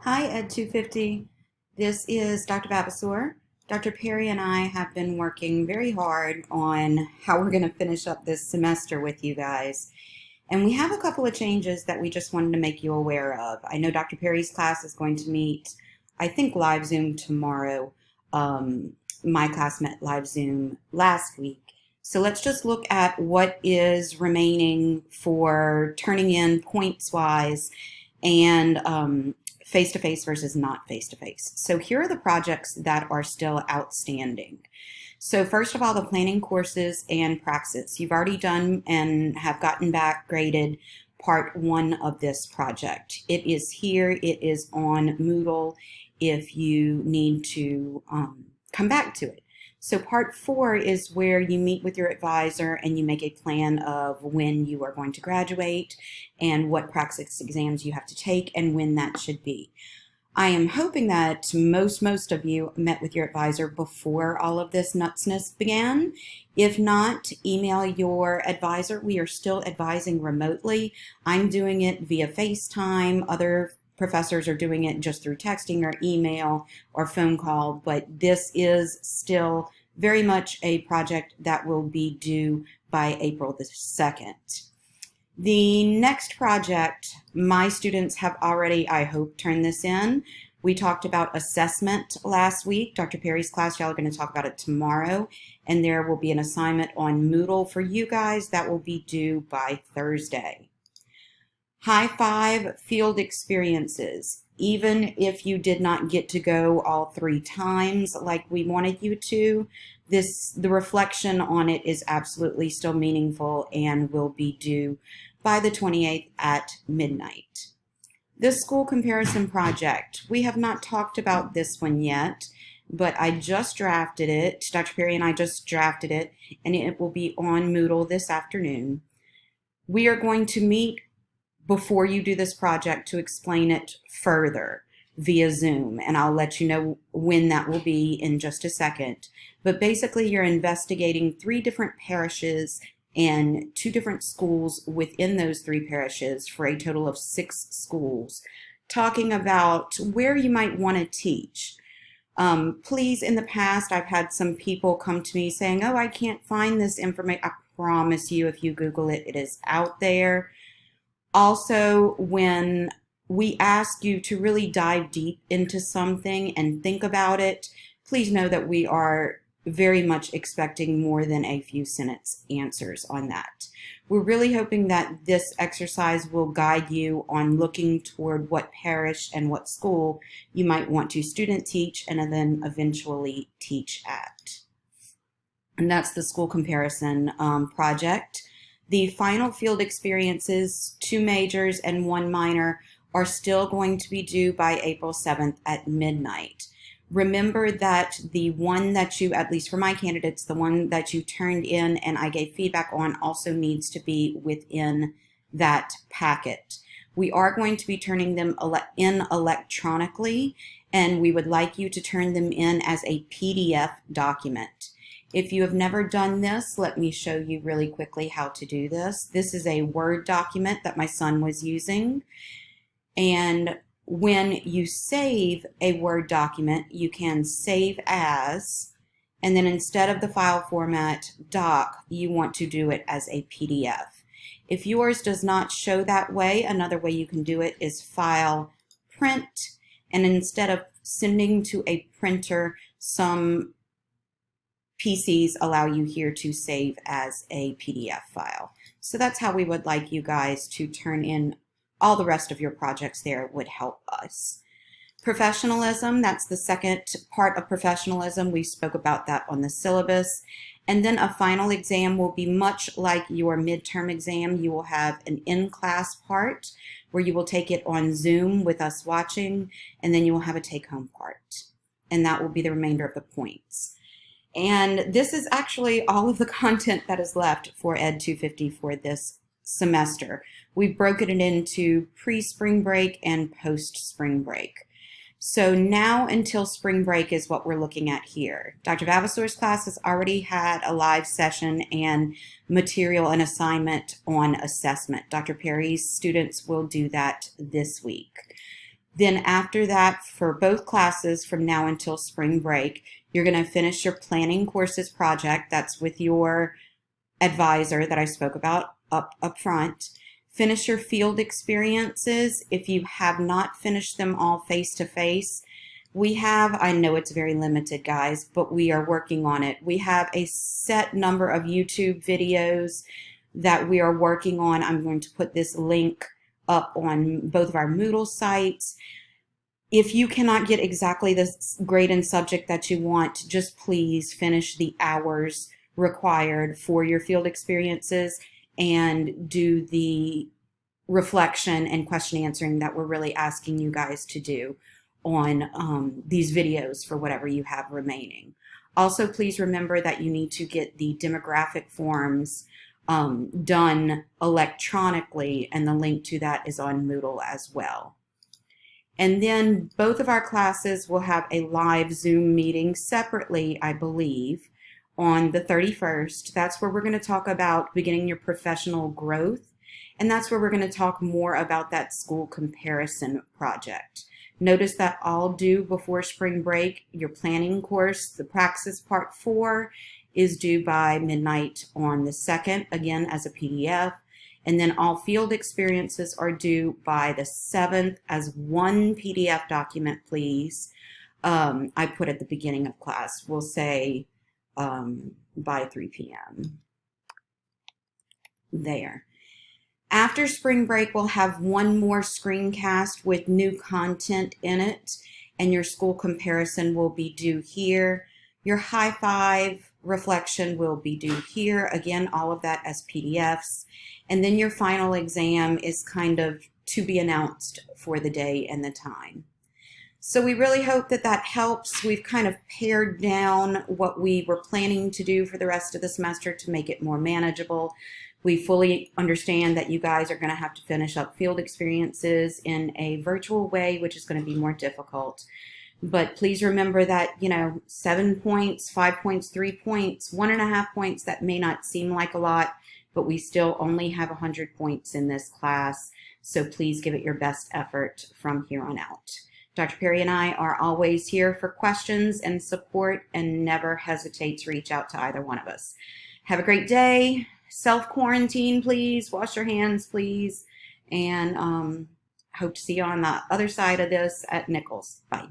Hi, Ed 250. This is Dr. Vavasor. Dr. Perry and I have been working very hard on how we're going to finish up this semester with you guys. And we have a couple of changes that we just wanted to make you aware of. I know Dr. Perry's class is going to meet, I think, live Zoom tomorrow. My class met live Zoom last week. So let's just look at what is remaining for turning in points-wise and face-to-face versus not face-to-face. So here are the projects that are still outstanding. So first of all, the planning courses and praxis. You've already done and have gotten back graded part 1 of this project. It is here. It is on Moodle if you need to come back to it. So part 4 is where you meet with your advisor and you make a plan of when you are going to graduate and what praxis exams you have to take and when that should be. I am hoping that most of you met with your advisor before all of this nutsness began. If not, email your advisor. We are still advising remotely. I'm doing it via FaceTime. Other professors are doing it just through texting or email or phone call, but this is still very much a project that will be due by April the 2nd. The next project, my students have already, I hope, turned this in. We talked about assessment last week. Dr. Perry's class, y'all are going to talk about it tomorrow, and there will be an assignment on Moodle for you guys that will be due by Thursday. High 5 field experiences. Even if you did not get to go all 3 times like we wanted you to, the reflection on it is absolutely still meaningful and will be due by the 28th at midnight. This school comparison project, we have not talked about this one yet, but I just drafted it. Dr. Perry and I just drafted it, and it will be on Moodle this afternoon. We are going to meet before you do this project to explain it further via Zoom, and I'll let you know when that will be in just a second. But basically, you're investigating 3 different parishes and 2 different schools within those 3 parishes for a total of 6 schools, talking about where you might want to teach. Please, in the past, I've had some people come to me saying, oh, I can't find this information. I promise you, if you Google it, it is out there. Also, when we ask you to really dive deep into something and think about it, please know that we are very much expecting more than a few sentence answers on that. We're really hoping that this exercise will guide you on looking toward what parish and what school you might want to student teach and then eventually teach at. And that's the school comparison project. The final field experiences, 2 majors and 1 minor, are still going to be due by April 7th at midnight. Remember that the one that you, at least for my candidates, the one that you turned in and I gave feedback on also needs to be within that packet. We are going to be turning them in electronically, and we would like you to turn them in as a PDF document. If you have never done this, let me show you really quickly how to do this. This is a Word document that my son was using. And when you save a Word document, you can save as, and then instead of the file format doc, you want to do it as a PDF. If yours does not show that way, another way you can do it is file print, and instead of sending to a printer, some PCs allow you here to save as a PDF file. So that's how we would like you guys to turn in all the rest of your projects there. It would help us. Professionalism, that's the second part of professionalism. We spoke about that on the syllabus. And then a final exam will be much like your midterm exam. You will have an in-class part where you will take it on Zoom with us watching, and then you will have a take-home part. And that will be the remainder of the points. And this is actually all of the content that is left for Ed 250 for this semester. We've broken it into pre-spring break and post-spring break. So now until spring break is what we're looking at here. Dr. Vavasor's class has already had a live session and material and assignment on assessment. Dr. Perry's students will do that this week. Then after that, for both classes from now until spring break, you're going to finish your planning courses project. That's with your advisor that I spoke about up front. Finish your field experiences. If you have not finished them all face to face, we have, I know it's very limited, guys, but we are working on it. We have a set number of YouTube videos that we are working on. I'm going to put this link up on both of our Moodle sites. If you cannot get exactly the grade and subject that you want, just please finish the hours required for your field experiences and do the reflection and question answering that we're really asking you guys to do on these videos for whatever you have remaining. Also, please remember that you need to get the demographic forms done electronically, and the link to that is on Moodle as well. And then both of our classes will have a live Zoom meeting separately, I believe, on the 31st. That's where we're going to talk about beginning your professional growth. And that's where we're going to talk more about that school comparison project. Notice that all due before spring break. Your planning course, the Praxis Part 4, is due by midnight on the 2nd, again as a PDF. And then all field experiences are due by the 7th as one PDF document, please. I put at the beginning of class, we'll say by 3 p.m. There. After spring break, we'll have one more screencast with new content in it, and your school comparison will be due here. Your high five reflection will be due here. Again, all of that as PDFs. And then your final exam is kind of to be announced for the day and the time. So we really hope that that helps. We've kind of pared down what we were planning to do for the rest of the semester to make it more manageable. We fully understand that you guys are going to have to finish up field experiences in a virtual way, which is going to be more difficult. But please remember that, 7 points, 5 points, 3 points, 1.5 points, that may not seem like a lot, but we still only have 100 points in this class. So please give it your best effort from here on out. Dr. Perry and I are always here for questions and support, and never hesitate to reach out to either one of us. Have a great day. Self-quarantine, please. Wash your hands, please. And hope to see you on the other side of this at Nichols. Bye.